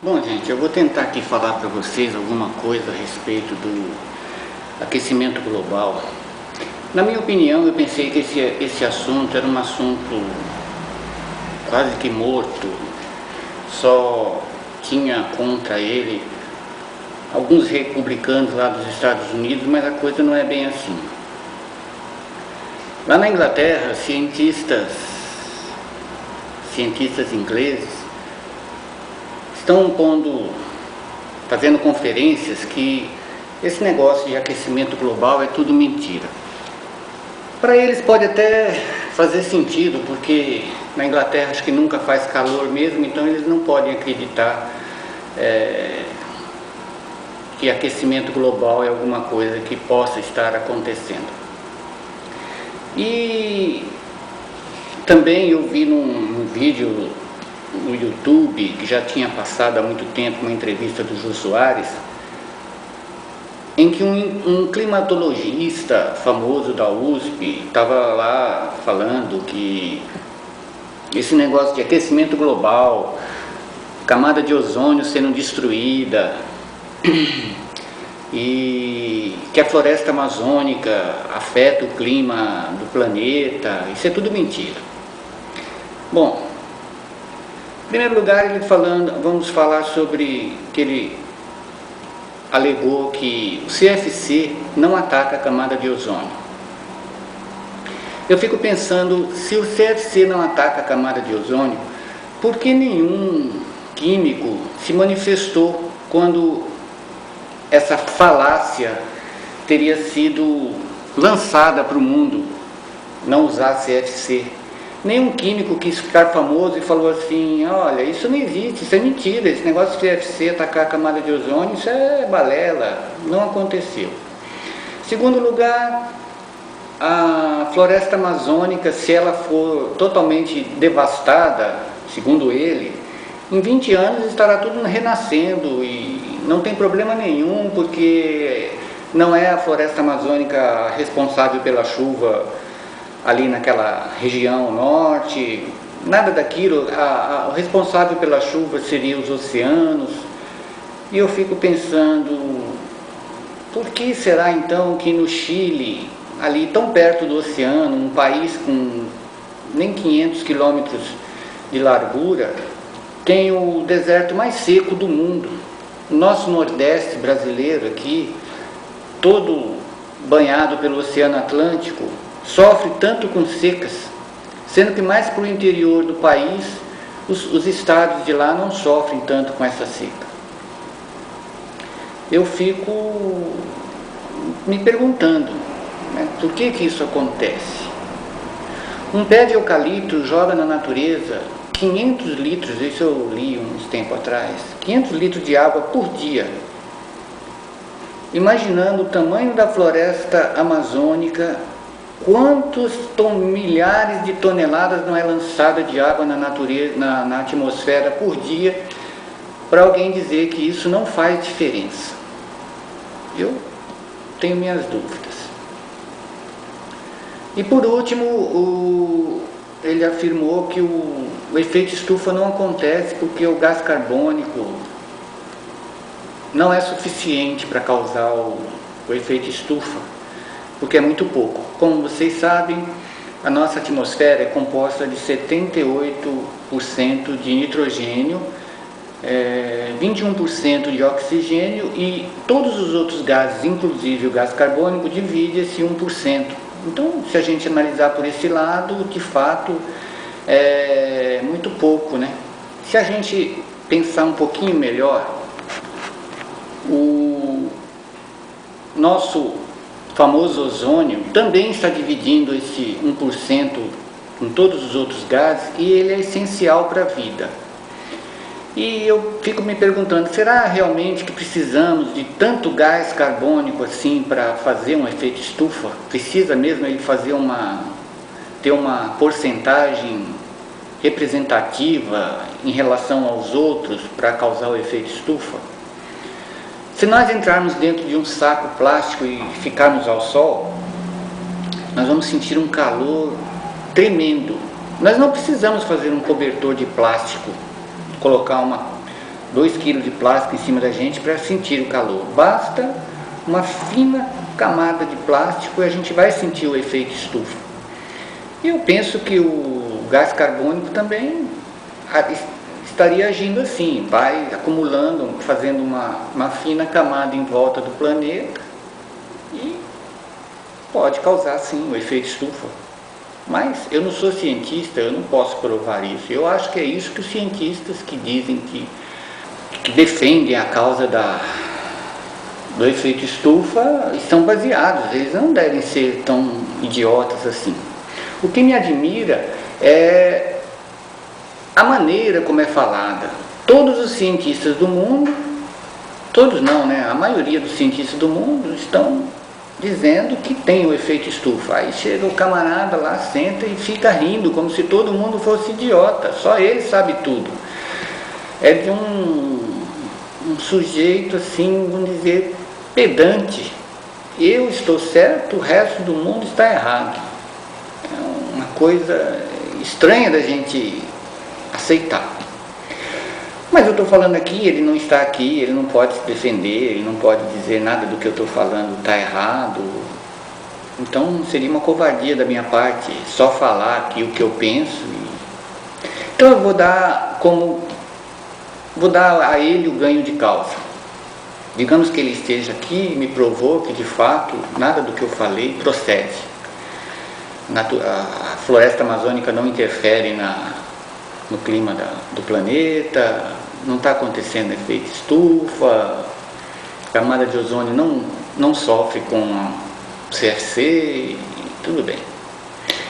Bom, gente, eu vou tentar aqui falar para vocês alguma coisa a respeito do aquecimento global. Na minha opinião, eu pensei que esse assunto era um assunto quase que morto, só tinha contra ele alguns republicanos lá dos Estados Unidos, mas a coisa não é bem assim. Lá na Inglaterra, cientistas ingleses estão fazendo conferências que esse negócio de aquecimento global é tudo mentira. Para eles pode até fazer sentido, porque na Inglaterra acho que nunca faz calor mesmo, então eles não podem acreditar que aquecimento global é alguma coisa que possa estar acontecendo. E também eu vi num vídeo no YouTube, que já tinha passado há muito tempo, uma entrevista do Jô Soares, em que um climatologista famoso da USP estava lá falando que esse negócio de aquecimento global, camada de ozônio sendo destruída e que a floresta amazônica afeta o clima do planeta, isso é tudo mentira. Bom, em primeiro lugar, vamos falar sobre que ele alegou que o CFC não ataca a camada de ozônio. Eu fico pensando, se o CFC não ataca a camada de ozônio, por que nenhum químico se manifestou quando essa falácia teria sido lançada para o mundo, não usar CFC? Nenhum químico quis ficar famoso e falou assim: olha, isso não existe, isso é mentira, esse negócio de CFC atacar a camada de ozônio, isso é balela, não aconteceu. Segundo lugar, a floresta amazônica, se ela for totalmente devastada, segundo ele, em 20 anos estará tudo renascendo e não tem problema nenhum, porque não é a floresta amazônica responsável pela chuva ali naquela região norte, nada daquilo. O responsável pela chuva seria os oceanos. E eu fico pensando, por que será então que no Chile, ali tão perto do oceano, um país com nem 500 quilômetros de largura, tem o deserto mais seco do mundo? O nosso nordeste brasileiro aqui, todo banhado pelo Oceano Atlântico, sofre tanto com secas, sendo que mais para o interior do país, os estados de lá não sofrem tanto com essa seca. Eu fico me perguntando, né, por que isso acontece? Um pé de eucalipto joga na natureza 500 litros, isso eu li uns tempo atrás, 500 litros de água por dia. Imaginando o tamanho da floresta amazônica, quantos milhares de toneladas não é lançada de água na natureza, na atmosfera por dia, para alguém dizer que isso não faz diferença? Eu tenho minhas dúvidas. E por último, ele afirmou que o efeito estufa não acontece porque o gás carbônico não é suficiente para causar o efeito estufa, porque é muito pouco. Como vocês sabem, a nossa atmosfera é composta de 78% de nitrogênio, 21% de oxigênio, e todos os outros gases, inclusive o gás carbônico, divide esse 1%. Então, se a gente analisar por esse lado, de fato, é muito pouco, né? Se a gente pensar um pouquinho melhor, o nosso famoso ozônio também está dividindo esse 1% com todos os outros gases, e ele é essencial para a vida. E eu fico me perguntando, será realmente que precisamos de tanto gás carbônico assim para fazer um efeito estufa? Precisa mesmo ele ter uma porcentagem representativa em relação aos outros para causar o efeito estufa? Se nós entrarmos dentro de um saco plástico e ficarmos ao sol, nós vamos sentir um calor tremendo. Nós não precisamos fazer um cobertor de plástico, colocar 2 quilos de plástico em cima da gente para sentir o calor. Basta uma fina camada de plástico e a gente vai sentir o efeito estufa. E eu penso que o gás carbônico também estaria agindo assim, vai acumulando, fazendo uma fina camada em volta do planeta e pode causar sim o efeito estufa. Mas eu não sou cientista, eu não posso provar isso. Eu acho que é isso que os cientistas que dizem que defendem a causa do efeito estufa estão baseados. Eles não devem ser tão idiotas assim. O que me admira é a maneira como é falada. Todos os cientistas do mundo, todos não, né? A maioria dos cientistas do mundo estão dizendo que tem o efeito estufa. Aí chega o camarada lá, senta e fica rindo, como se todo mundo fosse idiota. Só ele sabe tudo. É de um sujeito assim, vamos dizer, pedante. Eu estou certo, o resto do mundo está errado. É uma coisa estranha da gente aceitar. Mas eu estou falando aqui, ele não está aqui, ele não pode se defender, ele não pode dizer nada do que eu estou falando está errado. Então seria uma covardia da minha parte só falar aqui o que eu penso. Então eu vou dar a ele o ganho de causa. Digamos que ele esteja aqui e me provou que de fato nada do que eu falei procede. A floresta amazônica não interfere no clima do planeta, não está acontecendo efeito estufa, a camada de ozônio não sofre com CFC, tudo bem.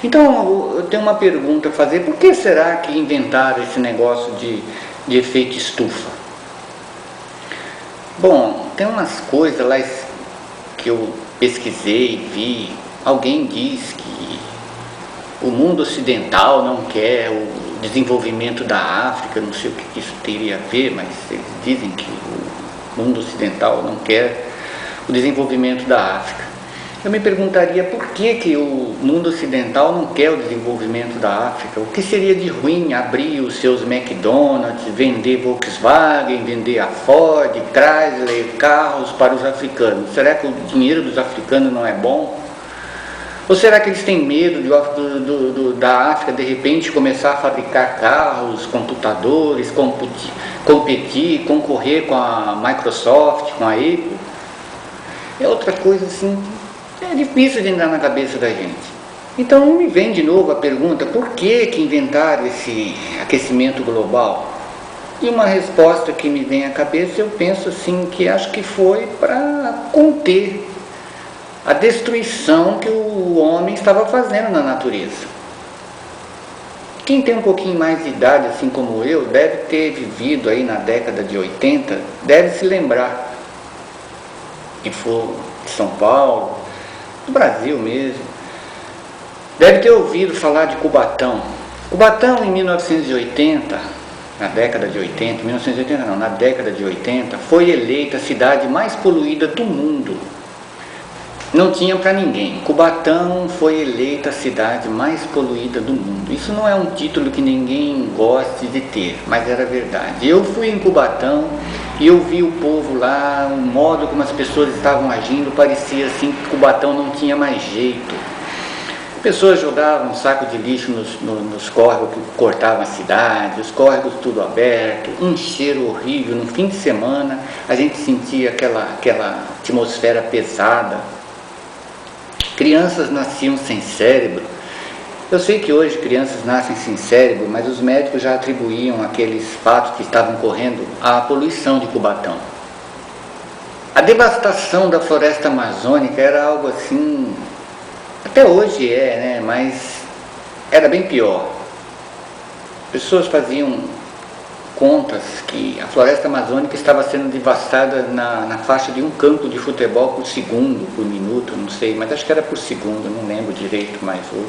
Então eu tenho uma pergunta a fazer: por que será que inventaram esse negócio de efeito estufa? Bom, tem umas coisas lá que eu pesquisei, vi, alguém diz que o mundo ocidental não quer o desenvolvimento da África, não sei o que isso teria a ver, mas eles dizem que o mundo ocidental não quer o desenvolvimento da África. Eu me perguntaria por que o mundo ocidental não quer o desenvolvimento da África. O que seria de ruim abrir os seus McDonald's, vender Volkswagen, vender a Ford, Chrysler, carros para os africanos? Será que o dinheiro dos africanos não é bom? Ou será que eles têm medo da África de repente começar a fabricar carros, computadores, competir, concorrer com a Microsoft, com a Apple? É outra coisa assim, é difícil de entrar na cabeça da gente. Então me vem de novo a pergunta: por que inventaram esse aquecimento global? E uma resposta que me vem à cabeça, eu penso assim, que acho que foi para conter a destruição que o homem estava fazendo na natureza. Quem tem um pouquinho mais de idade, assim como eu, deve ter vivido aí na década de 80, deve se lembrar, quem for de São Paulo, do Brasil mesmo, deve ter ouvido falar de Cubatão. Cubatão, em 1980, na década de 80, 1980 não, na década de 80, foi eleita a cidade mais poluída do mundo. Não tinha para ninguém. Cubatão foi eleita a cidade mais poluída do mundo. Isso não é um título que ninguém goste de ter, mas era verdade. Eu fui em Cubatão e eu vi o povo lá, o modo como as pessoas estavam agindo, parecia assim que Cubatão não tinha mais jeito. Pessoas jogavam um saco de lixo nos córregos que cortavam a cidade, os córregos tudo aberto, um cheiro horrível. No fim de semana a gente sentia aquela atmosfera pesada. Crianças nasciam sem cérebro. Eu sei que hoje crianças nascem sem cérebro, mas os médicos já atribuíam aqueles fatos que estavam ocorrendo à poluição de Cubatão. A devastação da floresta amazônica era algo assim, até hoje né? Mas era bem pior. Pessoas faziam contas que a floresta amazônica estava sendo devastada na faixa de um campo de futebol por segundo, por minuto, não sei, mas acho que era por segundo, não lembro direito mais hoje.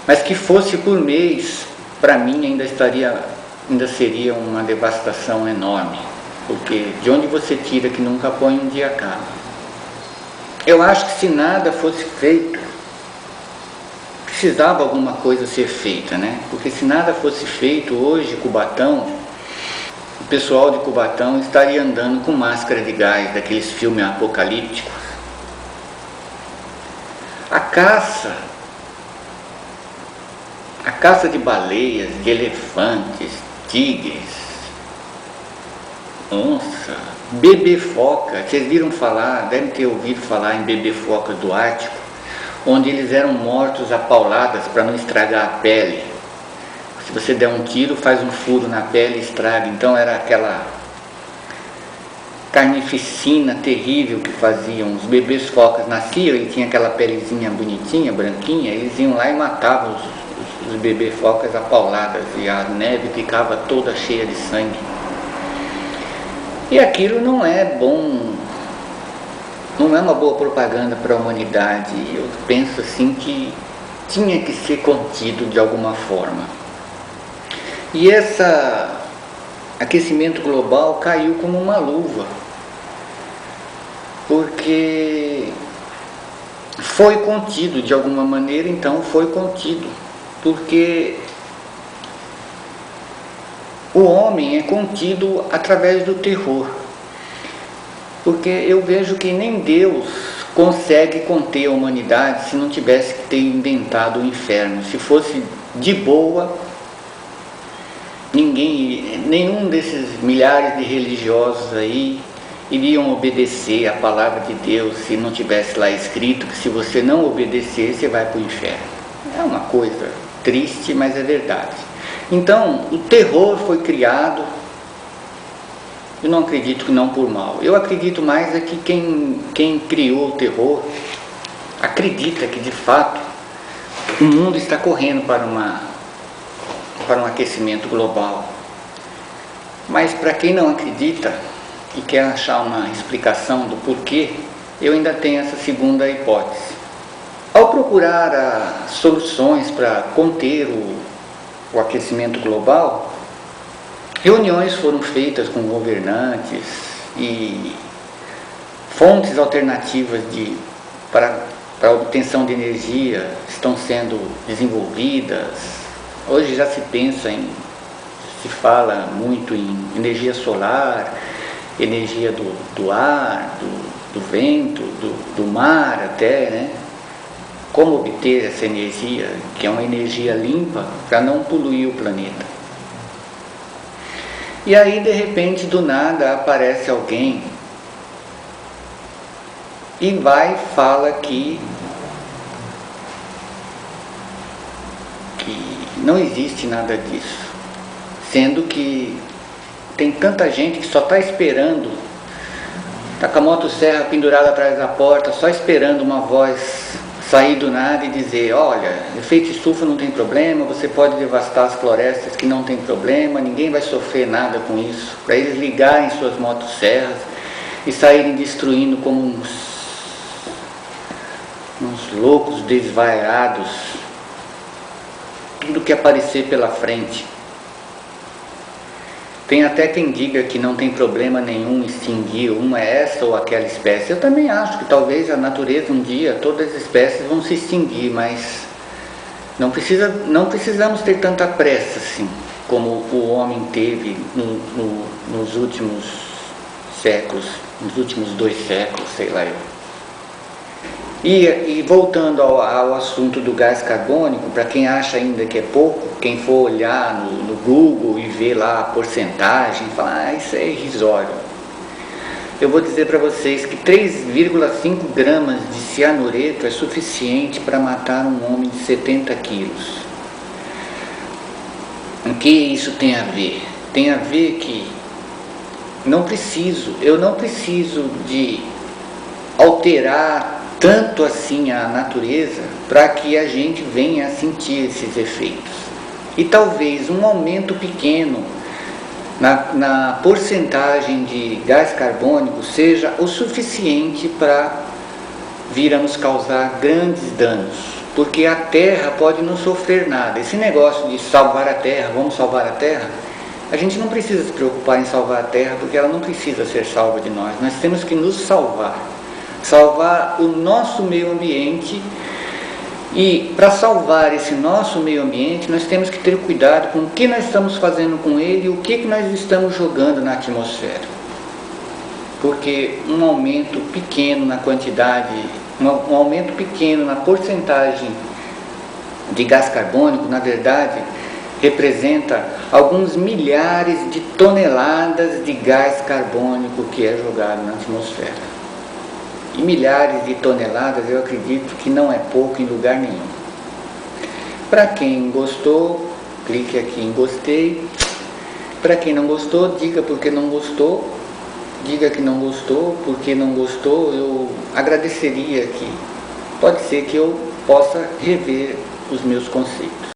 Mas que fosse por mês, para mim ainda seria uma devastação enorme, porque de onde você tira que nunca põe, um dia acaba. Eu acho que se nada fosse feito, precisava alguma coisa ser feita, né? Porque se nada fosse feito hoje, Cubatão pessoal de Cubatão estaria andando com máscara de gás, daqueles filmes apocalípticos. A caça de baleias, de elefantes, tigres, onça, bebê-foca. Vocês viram falar, devem ter ouvido falar em bebê-foca do Ártico, onde eles eram mortos a pauladas para não estragar a pele. Se você der um tiro, faz um furo na pele e estraga. Então era aquela carnificina terrível que faziam. Os bebês focas nasciam e tinha aquela pelezinha bonitinha, branquinha, eles iam lá e matavam os bebês focas a pauladas e a neve ficava toda cheia de sangue. E aquilo não é bom, não é uma boa propaganda para a humanidade. Eu penso assim que tinha que ser contido de alguma forma. E esse aquecimento global caiu como uma luva, porque foi contido de alguma maneira. Então foi contido, porque o homem é contido através do terror. Porque eu vejo que nem Deus consegue conter a humanidade se não tivesse que ter inventado o inferno. Se fosse de boa, nenhum desses milhares de religiosos aí iriam obedecer a palavra de Deus se não tivesse lá escrito que se você não obedecer, você vai para o inferno. É uma coisa triste, mas é verdade. Então, o terror foi criado, eu não acredito que não por mal. Eu acredito mais é que quem criou o terror acredita que de fato o mundo está correndo para um aquecimento global. Mas para quem não acredita e quer achar uma explicação do porquê, eu ainda tenho essa segunda hipótese. Ao procurar soluções para conter o aquecimento global, reuniões foram feitas com governantes e fontes alternativas para a obtenção de energia estão sendo desenvolvidas. Hoje já se fala muito em energia solar, energia do ar, do vento, do mar até, né? Como obter essa energia, que é uma energia limpa, para não poluir o planeta. E aí, de repente, do nada, aparece alguém e fala que não existe nada disso, sendo que tem tanta gente que só está esperando, está com a motosserra pendurada atrás da porta, só esperando uma voz sair do nada e dizer: olha, efeito estufa não tem problema, você pode devastar as florestas que não tem problema, ninguém vai sofrer nada com isso. Para eles ligarem suas motosserras e saírem destruindo como uns loucos desvairados tudo que aparecer pela frente. Tem até quem diga que não tem problema nenhum extinguir essa ou aquela espécie. Eu também acho que talvez a natureza um dia, todas as espécies vão se extinguir, mas não precisamos ter tanta pressa assim, como o homem teve nos últimos séculos, nos últimos 2 séculos, sei lá eu. E voltando ao assunto do gás carbônico, para quem acha ainda que é pouco, quem for olhar no Google e ver lá a porcentagem, falar: isso é irrisório. Eu vou dizer para vocês que 3,5 gramas de cianureto é suficiente para matar um homem de 70 quilos. O que isso tem a ver? Tem a ver que eu não preciso de alterar tanto assim a natureza para que a gente venha a sentir esses efeitos. E talvez um aumento pequeno na porcentagem de gás carbônico seja o suficiente para vir a nos causar grandes danos, porque a Terra pode não sofrer nada. Esse negócio de salvar a Terra, vamos salvar a Terra, a gente não precisa se preocupar em salvar a Terra, porque ela não precisa ser salva de nós. Nós temos que nos salvar o nosso meio ambiente E para salvar esse nosso meio ambiente, nós temos que ter cuidado com o que nós estamos fazendo com ele e o que nós estamos jogando na atmosfera. Porque um aumento pequeno na quantidade, um aumento pequeno na porcentagem de gás carbônico, na verdade, representa alguns milhares de toneladas de gás carbônico que é jogado na atmosfera. E milhares de toneladas eu acredito que não é pouco em lugar nenhum. Para quem gostou, clique aqui em gostei. Para quem não gostou, diga porque não gostou. Diga que não gostou, porque não gostou. Eu agradeceria que pode ser que eu possa rever os meus conceitos.